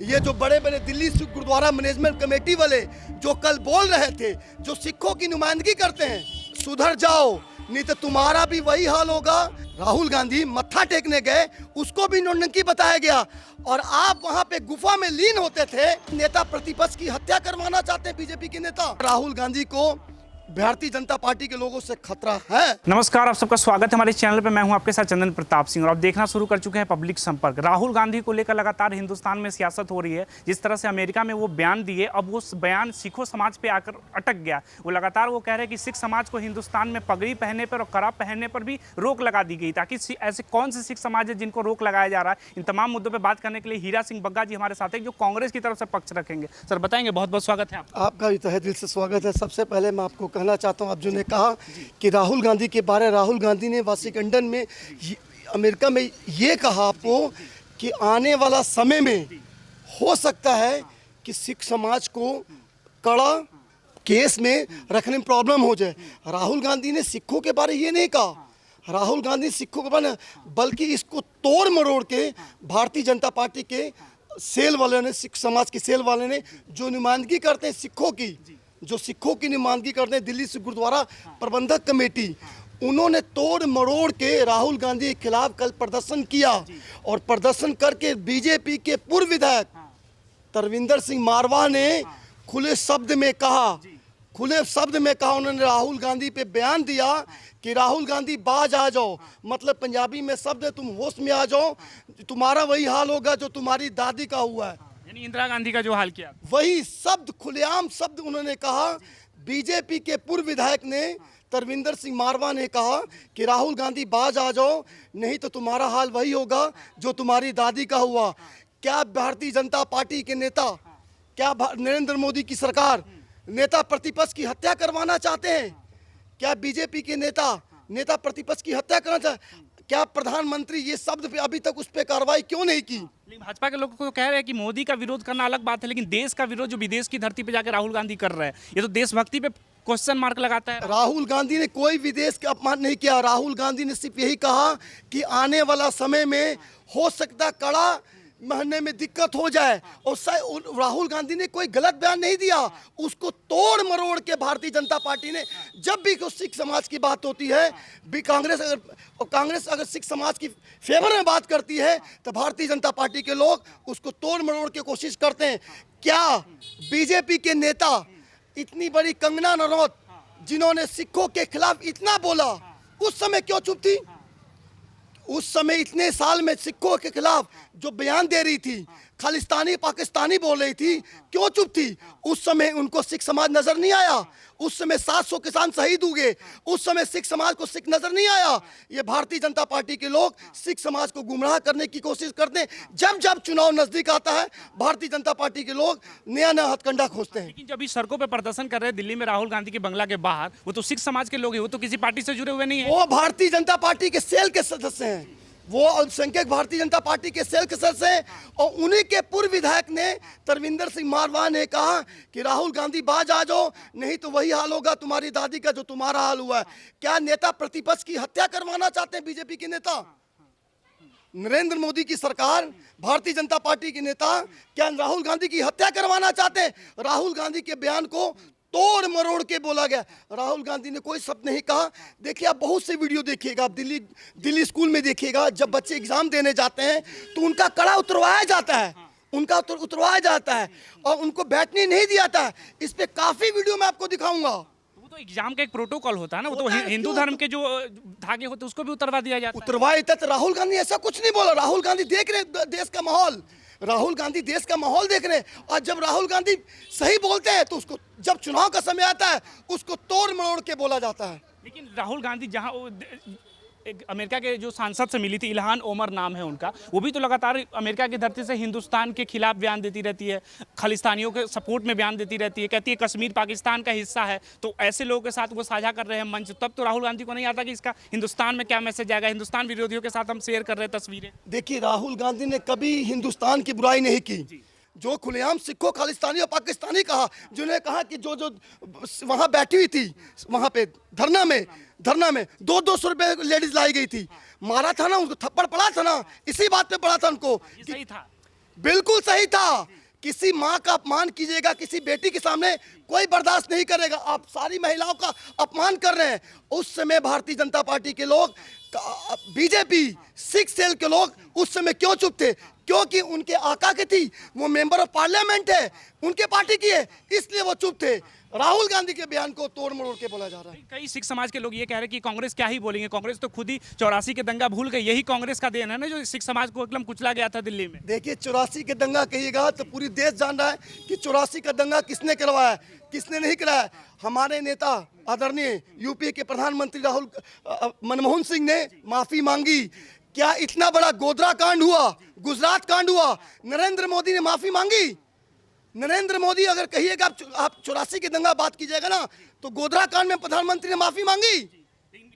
ये जो बड़े बड़े दिल्ली गुरुद्वारा मैनेजमेंट कमेटी वाले जो कल बोल रहे थे, जो सिखों की नुमाइंदगी करते हैं, सुधर जाओ नहीं तो तुम्हारा भी वही हाल होगा। राहुल गांधी मत्था टेकने गए, उसको भी नौटंकी बताया गया और आप वहां पे गुफा में लीन होते थे। नेता प्रतिपक्ष की हत्या करवाना चाहते हैं बीजेपी के नेता। राहुल गांधी को भारतीय जनता पार्टी के लोगों से खतरा है। नमस्कार, आप सबका स्वागत है हमारे चैनल पे। मैं हूं आपके साथ चंदन प्रताप सिंह और आप देखना शुरू कर चुके हैं पब्लिक संपर्क। राहुल गांधी को लेकर लगातार हिंदुस्तान में सियासत हो रही है। जिस तरह से अमेरिका में वो बयान दिए, अब वो बयान सिखों समाज पे आकर अटक गया। वो लगातार वो कह रहे हैं कि सिख समाज को हिंदुस्तान में पगड़ी पहनने पर और कड़ा पहनने पर भी रोक लगा दी गई, ताकि ऐसे कौन से सिख समाज है जिनको रोक लगाया जा रहा है। इन तमाम मुद्दों पर बात करने के लिए हीरा सिंह बग्गा जी हमारे साथ हैं, जो कांग्रेस की तरफ से पक्ष रखेंगे। सर बताएंगे, बहुत बहुत स्वागत है आपका भी तहे दिल से स्वागत है। सबसे पहले मैं आपको कहना चाहता हूँ, आप जो ने कहा कि राहुल गांधी के बारे, राहुल गांधी ने वाशिंगटन में अमेरिका में ये कहा आपको कि आने वाला समय में हो सकता है कि सिख समाज को कड़ा केस में रखने में प्रॉब्लम हो जाए। राहुल गांधी ने सिखों के बारे ये नहीं कहा, राहुल गांधी सिखों के बारे बल्कि इसको तोड़ मरोड़ के भारतीय जनता पार्टी के सेल वाले ने, सिख समाज के सेल वाले ने जो नुमाइंदगी करते हैं सिखों की, जो सिखों की नुमाइंदगी करते हैं दिल्ली से गुरुद्वारा प्रबंधक कमेटी, उन्होंने तोड़ मरोड़ के राहुल गांधी के खिलाफ कल प्रदर्शन किया और प्रदर्शन करके बीजेपी के पूर्व विधायक तरविंदर सिंह मारवाह ने खुले शब्द में कहा, उन्होंने राहुल गांधी पे बयान दिया कि राहुल गांधी बाज आ जाओ, मतलब पंजाबी में शब्द है तुम होश में आ जाओ, तुम्हारा वही हाल होगा जो तुम्हारी दादी का हुआ है। इंदिरा गांधी का जो हाल किया, वही शब्द, खुलेआम शब्द उन्होंने कहा। बीजेपी के पूर्व विधायक ने, तरविंदर सिंह मारवाह ने कहा कि राहुल गांधी बाज आ जाओ नहीं तो तुम्हारा हाल वही होगा जो तुम्हारी दादी का हुआ। क्या भारतीय जनता पार्टी के नेता, क्या नरेंद्र मोदी की सरकार नेता प्रतिपक्ष की हत्या करवाना चाहते हैं? क्या बीजेपी के नेता प्रतिपक्ष की हत्या करना चाहते? क्या प्रधानमंत्री ये शब्द पे अभी तक उस पर कार्रवाई क्यों नहीं की? लेकिन भाजपा के लोग को कह रहे हैं कि मोदी का विरोध करना अलग बात है, लेकिन देश का विरोध जो विदेश की धरती पे जाकर राहुल गांधी कर रहे हैं, ये तो देशभक्ति पे क्वेश्चन मार्क लगाता है। राहुल गांधी ने कोई विदेश का अपमान नहीं किया। राहुल गांधी ने सिर्फ यही कहा कि आने वाला समय में हो सकता कड़ा महीने में दिक्कत हो जाए, और राहुल गांधी ने कोई गलत बयान नहीं दिया। उसको तोड़ मरोड़ के भारतीय जनता पार्टी ने, जब भी सिख समाज की बात होती है, कांग्रेस अगर सिख समाज की फेवर में बात करती है तो भारतीय जनता पार्टी के लोग उसको तोड़ मरोड़ के कोशिश करते हैं। क्या बीजेपी के नेता, इतनी बड़ी कंगना रनौत जिन्होंने सिखों के खिलाफ इतना बोला, उस समय क्यों चुप थी? उस समय इतने साल में सिखों के खिलाफ जो बयान दे रही थी, खालिस्तानी पाकिस्तानी बोल रही थी, क्यों चुप थी? उस समय उनको सिख समाज नजर नहीं आया। उस समय 700 किसान शहीद हुए, उस समय सिख समाज को सिख नजर नहीं आया। ये भारतीय जनता पार्टी के लोग सिख समाज को गुमराह करने की कोशिश करते हैं। जब जब चुनाव नजदीक आता है, भारतीय जनता पार्टी के लोग नया नया हथकंडा खोजते हैं। लेकिन जब इस सड़कों पर प्रदर्शन कर रहे हैं दिल्ली में राहुल गांधी के बंगला के बाहर, वो तो सिख समाज के लोग हैं, वो तो किसी पार्टी से जुड़े हुए नहीं है। वो भारतीय जनता पार्टी के सेल के सदस्य हैं, वो अल्पसंख्यक भारतीय जनता पार्टी के सेल के सदस्य हैं। और उन्हीं के पूर्व विधायक ने, तरविंदर सिंह मारवाह ने कहा कि राहुल गांधी बाज आ जाओ नहीं तो वही हाल होगा तुम्हारी दादी का जो तुम्हारा हाल हुआ है। क्या नेता प्रतिपक्ष की हत्या करवाना चाहते हैं बीजेपी के नेता? नरेंद्र मोदी की सरकार, भारतीय जनता पार्टी के नेता क्या राहुल गांधी की हत्या करवाना चाहते हैं? राहुल गांधी के बयान को तोड़ मरोड़ के बोला गया। राहुल गांधी ने कोई शब्द नहीं कहा। देखिए, आप बहुत से वीडियो देखिएगा, आप दिल्ली स्कूल में देखिएगा, जब बच्चे एग्जाम देने जाते हैं तो उनका कड़ा उतरवाया जाता है, उतरवाया जाता है और उनको बैठने नहीं दिया जाता है। इस पे काफी वीडियो मैं आपको दिखाऊंगा। वो तो एग्जाम का एक प्रोटोकॉल होता है ना, वो तो हिंदू धर्म के जो धागे होते हैं उसको भी उतरवा दिया जाता है। उतरवाया जाता। राहुल गांधी ऐसा कुछ नहीं बोला। राहुल गांधी देख रहे देश का माहौल, राहुल गांधी देश का माहौल देख रहे हैं, और जब राहुल गांधी सही बोलते हैं तो उसको, जब चुनाव का समय आता है, उसको तोड़ मरोड़ के बोला जाता है। लेकिन राहुल गांधी जहां एक अमेरिका के जो सांसद से मिली थी, इल्हान ओमर नाम है उनका, वो भी तो लगातार अमेरिका की धरती से हिंदुस्तान के खिलाफ बयान देती रहती है, खालिस्तानियों के सपोर्ट में बयान देती रहती है, कहती है कश्मीर पाकिस्तान का हिस्सा है। तो ऐसे लोगों के साथ वो साझा कर रहे हैं मंच, तब तो राहुल गांधी को नहीं आता कि इसका हिंदुस्तान में क्या मैसेज जाएगा। हिंदुस्तान विरोधियों के साथ हम शेयर कर रहे हैं तस्वीरें। देखिए, राहुल गांधी ने कभी हिंदुस्तान की बुराई नहीं की। जो खुलेआम सिखों, खालिस्तानी और पाकिस्तानी कहा, जिन्होंने कहा कि जो वहां बैठी हुई थी, वहां पे धरना में 200 रुपए लेडीज लाई गई थी, मारा था ना उनको, थप्पड़ पड़ा था ना, इसी बात पे पड़ा था उनको। सही था। बिल्कुल सही था। किसी माँ का अपमान कीजिएगा किसी बेटी के सामने, कोई बर्दाश्त नहीं करेगा। आप सारी महिलाओं का अपमान कर रहे हैं। उस समय भारतीय जनता पार्टी के लोग, बीजेपी, सिक्स सेल के लोग उस समय क्यों चुप थे? क्योंकि उनके आका की थी, वो मेंबर ऑफ पार्लियामेंट है, उनके पार्टी की है, इसलिए वो चुप थे। राहुल गांधी के बयान को तोड़ मरोड़ के बोला जा रहा है। कई सिख समाज के लोग ये कह रहे हैं कि कांग्रेस क्या ही बोलेंगे, कांग्रेस तो खुद ही 84 के दंगा भूल गई, यही कांग्रेस का देन है ना, जो सिख समाज को एकदम कुचला गया था दिल्ली में। देखिए 84 के दंगा कहिएगा तो पूरी देश जान रहा है कि 84 का दंगा किसने करवाया, किसने नहीं कराया। हमारे नेता आदरणीय यूपी के प्रधानमंत्री मनमोहन सिंह ने माफी मांगी। क्या इतना बड़ा गोधरा कांड हुआ, गुजरात कांड हुआ, नरेंद्र मोदी ने माफी मांगी? नरेंद्र मोदी अगर कहिएगा आप 84 के दंगा बात कीजिएगा ना, तो गोधरा कांड में प्रधानमंत्री ने माफी मांगी।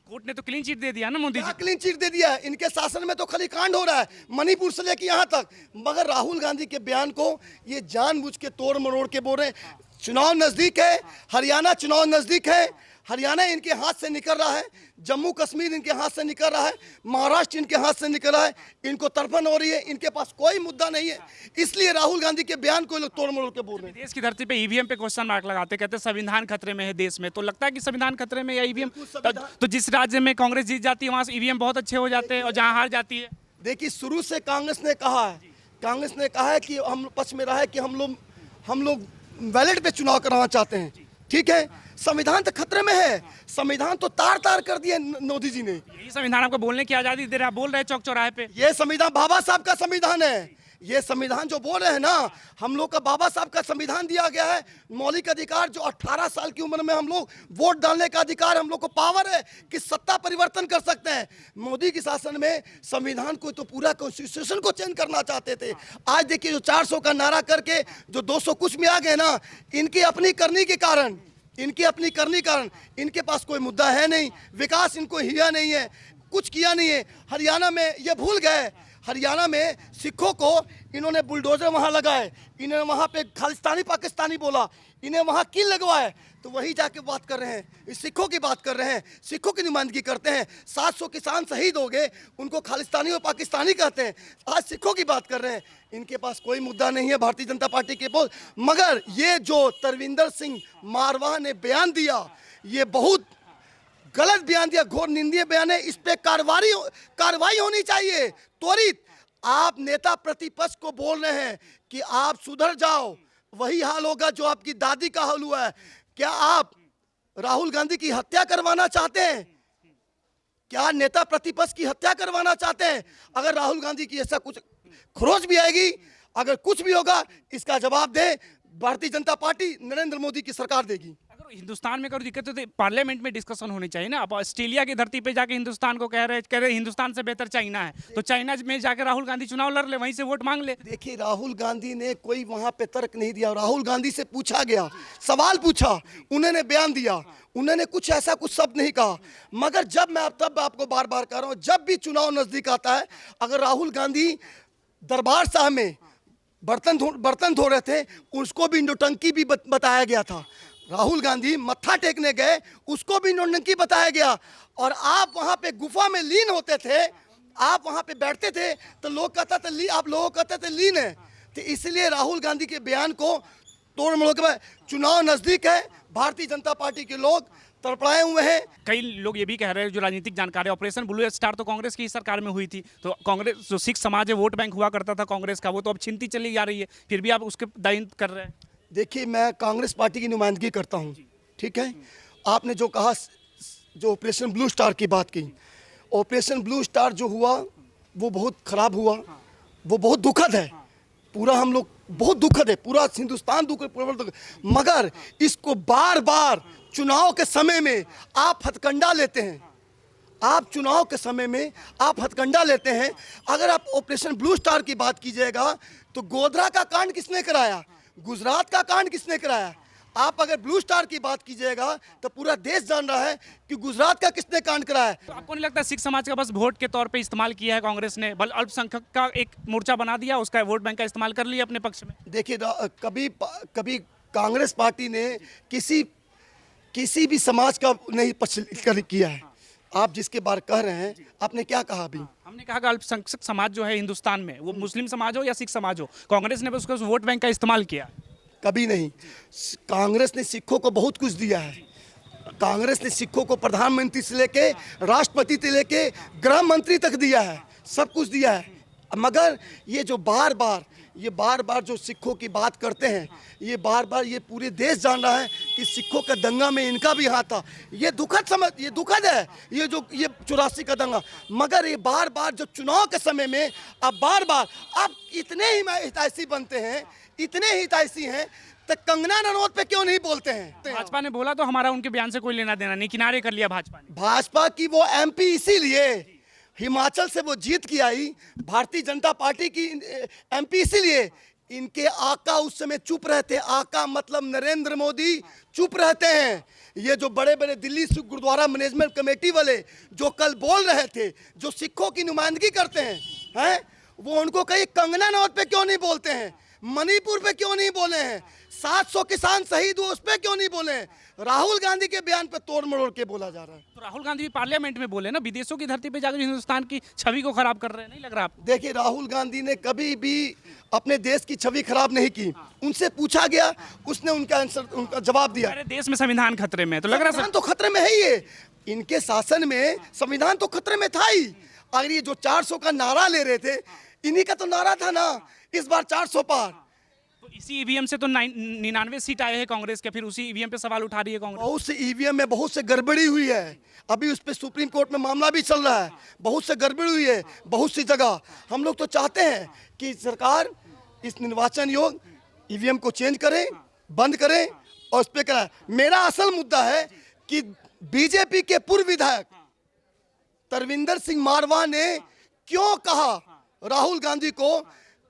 कोर्ट ने तो क्लीन चिट दे दिया ना मोदी जी। क्लीन चिट दे दिया है। इनके शासन में तो खाली कांड हो रहा है, मणिपुर से लेकर यहाँ तक। मगर राहुल गांधी के बयान को ये जानबूझ के तोड़ मरोड़ के बोल रहे हैं। चुनाव नजदीक है, हरियाणा चुनाव नजदीक है, हरियाणा इनके हाथ से निकल रहा है, जम्मू कश्मीर इनके हाथ से निकल रहा है, महाराष्ट्र इनके हाथ से निकल रहा है, इनको तड़फन हो रही है, इनके पास कोई मुद्दा नहीं है। इसलिए राहुल गांधी के बयान को लोग तोड़ मरोड़ के बोल रहे हैं। देश की धरती पे ईवीएम पे क्वेश्चन मार्क लगाते, कहते हैं संविधान खतरे में है देश में। तो लगता है कि संविधान खतरे में या ईवीएम? तो जिस राज्य में कांग्रेस जीत जाती है वहां से ईवीएम बहुत अच्छे हो जाते हैं, और जहां हार जाती है। देखिए शुरू से कांग्रेस ने कहा है कि हम पक्ष में रहा है कि हम लोग बैलेट पे चुनाव कराना चाहते हैं। ठीक है, संविधान तो खतरे में है, संविधान तो तार तार कर दिया मोदी जी ने। यही संविधान आपको बोलने की आजादी दे रहा है, बोल रहे चौक चौराहे पे। ये संविधान बाबा साहब का संविधान है। ये संविधान जो बोल रहे हैं ना, हम लोग का बाबा साहब का संविधान दिया गया है, मौलिक अधिकार, जो 18 साल की उम्र में हम लोग वोट डालने का अधिकार, हम लोग को पावर है कि सत्ता परिवर्तन कर सकते हैं। मोदी के शासन में संविधान को तो पूरा कॉन्स्टिट्यूशन को चेंज करना चाहते थे। आज देखिए जो 400 का नारा करके जो 200 कुछ में आ गए ना, इनकी अपनी करनी के कारण, इनके पास कोई मुद्दा है नहीं, विकास इनको हिया नहीं है, कुछ किया नहीं है। हरियाणा में ये भूल गए, हरियाणा में सिखों को इन्होंने बुलडोजर वहां लगाए, इन्होंने वहां पे खालिस्तानी पाकिस्तानी बोला, इन्हें वहां किल लगवाए, तो वही जाके बात कर रहे हैं, सिखों की बात कर रहे हैं, सिखों की नुमाइंदगी करते हैं। 700 किसान शहीद हो गए, उनको खालिस्तानी और पाकिस्तानी कहते हैं, आज सिखों की बात कर रहे हैं। इनके पास कोई मुद्दा नहीं है भारतीय जनता पार्टी के पास। मगर ये जो तरविंदर सिंह मारवाह ने बयान दिया, ये बहुत गलत बयान दिया, घोर निंदनीय बयान है। इस पे कार्रवाई होनी चाहिए त्वरित। आप नेता प्रतिपक्ष को बोल रहे हैं कि आप सुधर जाओ, वही हाल होगा जो आपकी दादी का हाल हुआ है। क्या आप राहुल गांधी की हत्या करवाना चाहते हैं? क्या नेता प्रतिपक्ष की हत्या करवाना चाहते हैं? अगर राहुल गांधी की ऐसा कुछ खरोच भी आएगी, अगर कुछ भी होगा, इसका जवाब दे भारतीय जनता पार्टी, नरेंद्र मोदी की सरकार देगी। अगर हिंदुस्तान में कोई दिक्कत है तो पार्लियामेंट में डिस्कशन होनी चाहिए ना। अब ऑस्ट्रेलिया की धरती पे जाके हिंदुस्तान को कह रहे हिंदुस्तान से बेहतर चाइना है, तो चाइना में जाके राहुल गांधी चुनाव लड़ ले, वहीं से वोट मांग ले। देखिए राहुल गांधी ने कोई वहां पे तर्क नहीं दिया। राहुल गांधी से पूछा गया, सवाल पूछा, उन्होंने बयान दिया, उन्होंने कुछ ऐसा कुछ शब्द नहीं कहा। मगर जब मैं तब आपको बार बार कह रहा हूं, जब भी चुनाव नजदीक आता है, अगर राहुल गांधी दरबार साहब में बर्तन धो रहे थे, उसको भी नौटंकी भी बताया गया था। राहुल गांधी मत्था टेकने गए, उसको भी नौटंकी बताया गया। और आप वहां पे गुफा में लीन होते थे, आप वहां पे बैठते थे, तो लोग कहते थे आप लोगों कहते थे लीन है। तो इसलिए राहुल गांधी के बयान को तोड़ मरोड़ के, चुनाव नजदीक है, भारतीय जनता पार्टी के लोग तड़पड़ाए हुए हैं। कई लोग ये भी कह रहे हैं, जो राजनीतिक जानकार है, ऑपरेशन ब्लू स्टार तो कांग्रेस की सरकार में हुई थी, तो कांग्रेस जो सिख समाज है, वोट बैंक हुआ करता था कांग्रेस का, वो तो अब छिनती चली जा रही है, फिर भी आप उसके दाइन कर रहे हैं। देखिए मैं कांग्रेस पार्टी की नुमाइंदगी करता हूं, ठीक है। आपने जो कहा, जो ऑपरेशन ब्लू स्टार की बात की, ऑपरेशन ब्लू स्टार जो हुआ वो बहुत खराब हुआ, वो बहुत दुखद है। पूरा हम लोग बहुत दुखद है, पूरा हिंदुस्तान दुखद। मगर इसको बार बार चुनाव के समय में आप हथकंडा लेते हैं, आप चुनाव के समय में आप हथकंडा लेते हैं। अगर आप ऑपरेशन ब्लू स्टार की बात कीजिएगा तो गोधरा का कांड किसने कराया, गुजरात का कांड किसने कराया? आप अगर ब्लू स्टार की बात कीजिएगा तो पूरा देश जान रहा है कि गुजरात का किसने कांड कराया। तो आपको नहीं लगता सिख समाज का बस वोट के तौर पे इस्तेमाल किया है कांग्रेस ने, बल अल्पसंख्यक का एक मोर्चा बना दिया, उसका वोट बैंक का इस्तेमाल कर लिया अपने पक्ष में? देखिए कभी कांग्रेस पार्टी ने किसी भी समाज का नहीं पक्ष किया है। आप जिसके बारे कह रहे हैं, आपने क्या कहा अभी? हमने कहा कि अल्पसंख्यक समाज जो है हिंदुस्तान में, वो मुस्लिम समाज हो या सिख समाज हो, कांग्रेस ने बस उसको वोट बैंक का इस्तेमाल किया। कभी नहीं। कांग्रेस ने सिखों को बहुत कुछ दिया है। कांग्रेस ने सिखों को प्रधानमंत्री से लेके राष्ट्रपति से लेके गृह मंत्री तक दिया है, सब कुछ दिया है। मगर ये जो बार बार जो सिखों की बात करते हैं, ये बार बार ये पूरे देश जान रहा है कि सिखों का दंगा में इनका भी हाथ था। ये दुखद है, ये 84 का दंगा। मगर ये बार बार जो चुनाव के समय में अब बार बार आप इतने ही हितैषी बनते हैं, इतने ही हितैषी हैं, तो कंगना रनौत पे क्यों नहीं बोलते हैं? भाजपा ने बोला तो हमारा उनके बयान से कोई लेना देना नहीं, किनारे कर लिया भाजपा ने। भाजपा की वो एमपी इसीलिए हिमाचल से वो जीत के आई, भारतीय जनता पार्टी की एमपी इसीलिए। इनके आका उस समय चुप रहते, आका मतलब नरेंद्र मोदी चुप रहते हैं। ये जो बड़े बड़े दिल्ली सिख गुरुद्वारा मैनेजमेंट कमेटी वाले जो कल बोल रहे थे, जो सिखों की नुमाइंदगी करते हैं, वो उनको कहीं कंगना रनौत पे क्यों नहीं बोलते हैं, मणिपुर पे क्यों नहीं बोले हैं, 700 किसान शहीद हुए उस पे क्यों नहीं बोले हैं? राहुल गांधी के बयान पे तोड़ मरोड़ के बोला जा रहा है। तो राहुल गांधी भी पार्लियामेंट में बोले ना, विदेशों की धरती पे जाकर हिंदुस्तान की छवि को खराब कर रहे हैं, नहीं लग रहा आपको? देखिए, राहुल गांधी ने कभी भी अपने देश की छवि खराब नहीं की। उनसे पूछा गया, उसने उनका जवाब दिया। अरे देश में संविधान खतरे में, तो लग रहा संविधान तो खतरे में है ही है। इनके शासन में संविधान तो खतरे में था ही। अगर ये जो 400 का नारा ले रहे थे, इन्हीं का तो नारा था ना, इस बार 400 पार। तो इसी ईवीएम से तो 99 सीट आए हैं कांग्रेस के, फिर उसी ईवीएम पे सवाल उठा रही है कांग्रेस। बहुत से ईवीएम में बहुत से गड़बड़ी हुई है। अभी उस पर सुप्रीम कोर्ट में मामला भी चल रहा है। बहुत से गड़बड़ी हुई है बहुत सी जगह। हम लोग तो चाहते हैं कि सरकार इस निर्वाचन योग ईवीएम को चेंज करे, बंद करे और उस पर कराए। मेरा असल मुद्दा है कि बीजेपी के पूर्व विधायक तरविंदर सिंह मारवा ने क्यों कहा राहुल गांधी को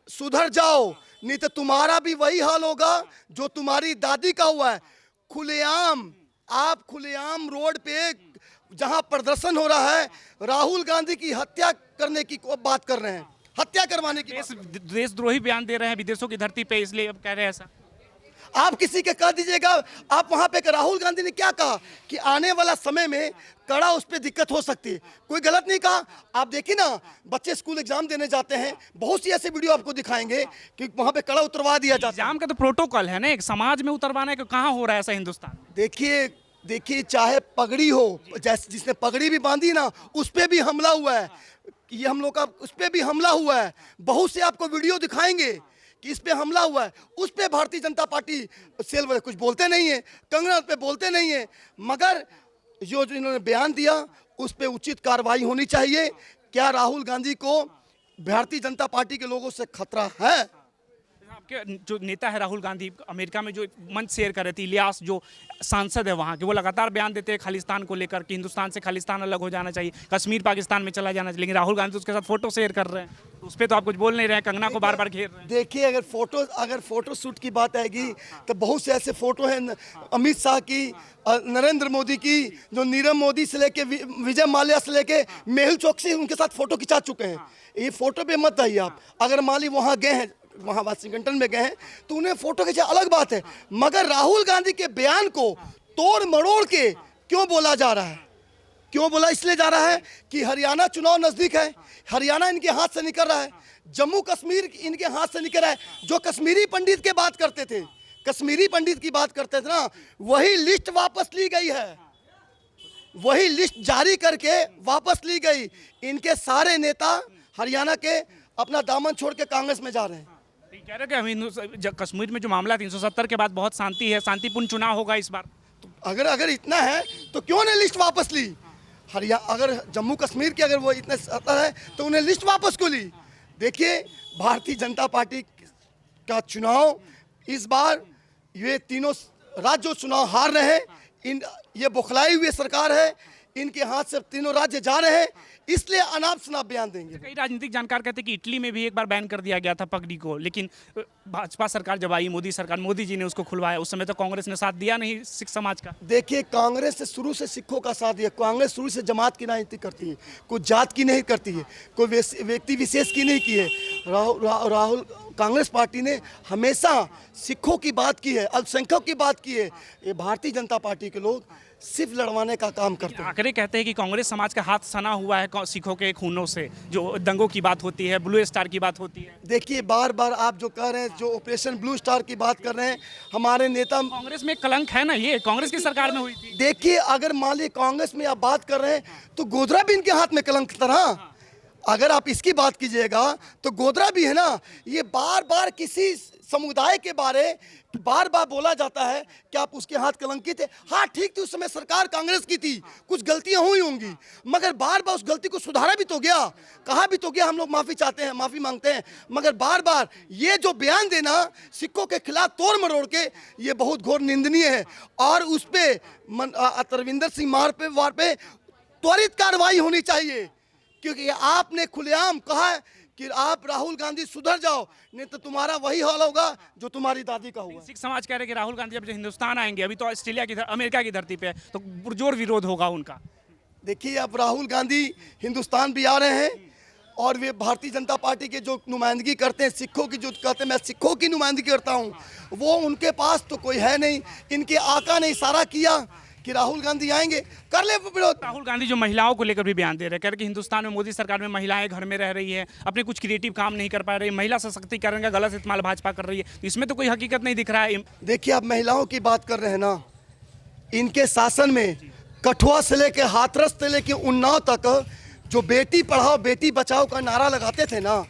सुधर जाओ, नहीं तो तुम्हारा भी वही हाल होगा जो तुम्हारी दादी का हुआ है। खुलेआम रोड पे जहां प्रदर्शन हो रहा है, राहुल गांधी की हत्या करने की बात कर रहे हैं, हत्या करवाने की। देशद्रोही बयान दे रहे हैं विदेशों की धरती पे, इसलिए अब कह रहे हैं ऐसा। आप किसी के कह दीजिएगा, आप वहां पे राहुल गांधी ने क्या कहा कि आने वाला समय में कड़ा उस पर दिक्कत हो सकती है। कोई गलत नहीं कहा। आप देखिए ना, बच्चे स्कूल एग्जाम देने जाते हैं, बहुत सी ऐसे वीडियो आपको दिखाएंगे कि वहां पे कड़ा उतरवा दिया जाता है। एग्जाम का तो प्रोटोकॉल है ना, एक समाज में उतरवाना है, कहाँ हो रहा है ऐसा हिंदुस्तान? देखिए, चाहे पगड़ी हो, जैसे जिसने पगड़ी भी बांधी ना, उस पर भी हमला हुआ है। ये हम लोग का उस पर भी हमला हुआ है। बहुत से आपको वीडियो दिखाएंगे कि इस पे हमला हुआ है। उस पे भारतीय जनता पार्टी सेल वाले कुछ बोलते नहीं है, कांग्रेस पे बोलते नहीं है। मगर जो इन्होंने बयान दिया उस पे उचित कार्रवाई होनी चाहिए। क्या राहुल गांधी को भारतीय जनता पार्टी के लोगों से खतरा है? आपके जो नेता है राहुल गांधी, अमेरिका में जो मंच शेयर कर रहे थे, इलियास जो सांसद है वहाँ के, वो लगातार बयान देते हैं खालिस्तान को लेकर कि हिंदुस्तान से खालिस्तान अलग हो जाना चाहिए, कश्मीर पाकिस्तान में चला जाना चाहिए। लेकिन राहुल गांधी तो उसके साथ फोटो शेयर कर रहे हैं, उस पर तो आप कुछ बोल नहीं रहे हैं, कंगना को बार बार घेर रहे हैं। देखिए, अगर फोटो शूट की बात आएगी तो बहुत से ऐसे फोटो हैं अमित शाह की, नरेंद्र मोदी की, जो नीरव मोदी से लेके विजय माल्या से लेके मेहुल चोकसी उनके साथ फोटो खिंचा चुके हैं। ये फोटो पे मत आइए आप। अगर माली वहाँ गए हैं, वहाँ वाशिंगटन में गए हैं, तो उन्हें फोटो खींचा अलग बात है। मगर राहुल गांधी के बयान को तोड़ मरोड़ के क्यों बोला जा रहा है? क्यों बोला इसलिए जा रहा है कि हरियाणा चुनाव नजदीक है, हरियाणा इनके हाथ से निकल रहा है, जम्मू कश्मीर इनके हाथ से निकल रहा है। जो कश्मीरी पंडित की बात करते थे, ना, वही लिस्ट वापस ली गई है, वही लिस्ट जारी करके वापस ली गई। इनके सारे नेता हरियाणा के अपना दामन छोड़ के कांग्रेस में जा रहे हैं। कह रहे कि कश्मीर में जो मामला 370 के बाद बहुत शांति है, शांतिपूर्ण चुनाव होगा इस बार। तो अगर इतना है तो क्यों ने लिस्ट वापस ली? अगर जम्मू कश्मीर की अगर वो इतने सत्ता है तो उन्हें लिस्ट वापस क्यों ली? देखिए, भारतीय जनता पार्टी का चुनाव इस बार ये तीनों राज्य जो चुनाव हार रहे हैं, ये बौखलाई हुई सरकार है, इनके हाथ से तीनों राज्य जा रहे हैं, इसलिए अनाप शनाप बयान देंगे। कई राजनीतिक जानकार कहते हैं कि इटली में भी एक बार बैन कर दिया गया था पगड़ी को, लेकिन भाजपा सरकार जब आई, मोदी जी ने उसको खुलवाया, उस समय तो कांग्रेस ने साथ दिया नहीं सिख समाज का। देखिए, कांग्रेस ने शुरू से सिखों का साथ दिया। कांग्रेस शुरू से जमात की राजनीति करती है, कोई जात की नहीं करती है, कोई व्यक्ति विशेष की नहीं की है। राहुल कांग्रेस पार्टी ने हमेशा सिखों की बात की है, अल्पसंख्यकों की बात की है। ये भारतीय जनता पार्टी के लोग सिर्फ लड़वाने का काम करते हैं। आंकड़े कहते हैं कि कांग्रेस समाज का हाथ सना हुआ है सिखों के खूनों से, जो दंगों की बात होती है, ब्लू स्टार की बात होती है। देखिए, बार बार आप जो कह रहे हैं, जो ऑपरेशन ब्लू स्टार की बात कर रहे हैं, हमारे नेता, कांग्रेस में कलंक है ना, ये कांग्रेस की सरकार में हुई थी। देखिए, अगर मान लीजिए कांग्रेस में आप बात कर रहे हैं तो गोधरा भी इनके हाथ में कलंक था ना। अगर आप इसकी बात कीजिएगा तो गोधरा भी है ना। ये बार बार किसी समुदाय के बारे बार बार बोला जाता है कि आप उसके हाथ कलंकित है। हाँ ठीक थी, उस समय सरकार कांग्रेस की थी, कुछ गलतियां हुई होंगी, मगर बार बार उस गलती को सुधारा भी तो गया, कहा भी तो गया हम लोग माफी चाहते हैं, माफी मांगते हैं। मगर बार बार ये जो बयान देना सिखों के खिलाफ तोड़ मरोड़ के, ये बहुत घोर निंदनीय है। और उस पर तरविंदर सिंह वार पे त्वरित कार्रवाई होनी चाहिए, क्योंकि आपने खुलेआम कहा है कि आप राहुल गांधी सुधर जाओ, नहीं तो तुम्हारा वही हाल होगा जो तुम्हारी दादी का हुआ। सिख समाज कह रहे हैं कि राहुल गांधी जब हिंदुस्तान आएंगे, अभी तो ऑस्ट्रेलिया की अमेरिका की धरती पे है, तो पुरजोर विरोध होगा उनका। देखिए, अब राहुल गांधी हिंदुस्तान भी आ रहे हैं और वे भारतीय जनता पार्टी के जो नुमाइंदगी करते हैं, सिखों की जो कहते हैं मैं सिखों की नुमाइंदगी करता हूं, वो उनके पास तो कोई है नहीं। इनके आका ने इशारा किया कि राहुल गांधी आएंगे, कर ले विरोध। राहुल गांधी जो महिलाओं को लेकर भी बयान दे रहे हैं, कह रहे कि हिंदुस्तान में मोदी सरकार में महिलाएं घर में रह रही है, अपने कुछ क्रिएटिव काम नहीं कर पा रही, महिला सशक्तिकरण का गलत इस्तेमाल भाजपा कर रही है, तो इसमें तो कोई हकीकत नहीं दिख रहा है। देखिए, आप महिलाओं की बात कर रहे हैं ना, इनके शासन में कठुआ से लेके हाथरस से लेके उन्नाव तक जो बेटी पढ़ाओ बेटी बचाओ का नारा लगाते थे ना,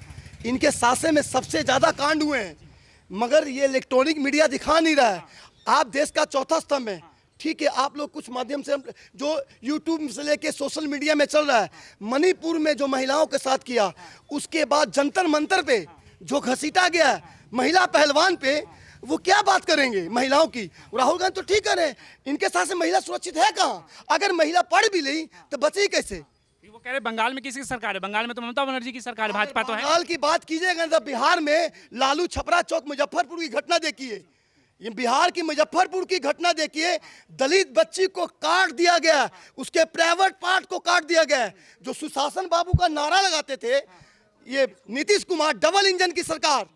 इनके शासन में सबसे ज़्यादा कांड हुए हैं। मगर ये इलेक्ट्रॉनिक मीडिया दिखा नहीं रहा है। आप देश का चौथा स्तंभ है, ठीक है, आप लोग कुछ माध्यम से जो यूट्यूब से लेके सोशल मीडिया में चल रहा है, मणिपुर में जो महिलाओं के साथ किया, उसके बाद जंतर मंतर पे जो घसीटा गया है महिला पहलवान पे, वो क्या बात करेंगे महिलाओं की। राहुल गांधी तो ठीक कर रहे हैं, इनके साथ से महिला सुरक्षित है कहाँ? अगर महिला पढ़ भी ली तो बची कैसे? वो कह रहे बंगाल में किसी की सरकार है, बंगाल में तो ममता बनर्जी की सरकार है, भाजपा तो है। बंगाल की बात कीजिएगा तो बिहार में लालू छपरा चौक मुजफ्फरपुर की घटना देखिए, ये बिहार की मुजफ्फरपुर की घटना देखिए। दलित बच्ची को काट दिया गया, उसके प्राइवेट पार्ट को काट दिया गया। जो सुशासन बाबू का नारा लगाते थे, ये नीतीश कुमार, डबल इंजन की सरकार,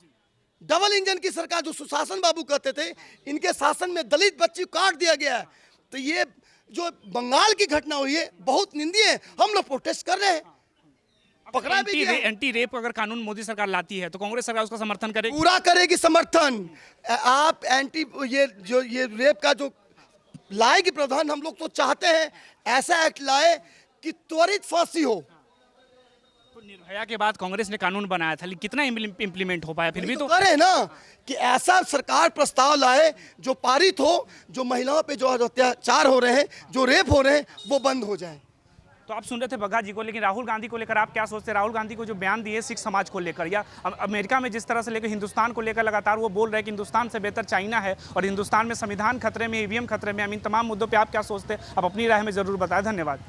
डबल इंजन की सरकार जो सुशासन बाबू कहते थे, इनके शासन में दलित बच्ची काट दिया गया। तो ये जो बंगाल की घटना हुई है बहुत निंदनीय है, हम लोग प्रोटेस्ट कर रहे हैं। पकड़ा भी गया। एंटी रेप अगर कानून मोदी सरकार लाती है तो कांग्रेस सरकार उसका समर्थन करेगी, पूरा करेगी समर्थन। आप एंटी ये रेप का जो लाएगी प्रधान, हम लोग तो चाहते हैं ऐसा एक्ट लाए कि त्वरित फांसी हो। तो निर्भया के बाद कांग्रेस ने कानून बनाया था, लेकिन कितना इम्प्लीमेंट हो पाया? फिर भी तो करे ना कि ऐसा सरकार प्रस्ताव लाए जो पारित हो, जो महिलाओं पे जो अत्याचार हो रहे हैं, जो रेप हो रहे हैं, वो बंद हो जाए। तो आप सुन रहे थे बग्गा जी को, लेकिन राहुल गांधी को लेकर आप क्या सोचते हैं? राहुल गांधी को जो बयान दिए सिख समाज को लेकर, या अमेरिका में जिस तरह से लेकर हिंदुस्तान को लेकर लगातार वो बोल रहे हैं कि हिंदुस्तान से बेहतर चाइना है और हिंदुस्तान में संविधान खतरे में, ईवीएम खतरे में, इन तमाम मुद्दों पे आप क्या सोचते हैं? आप अपनी राय में जरूर बताएं। धन्यवाद।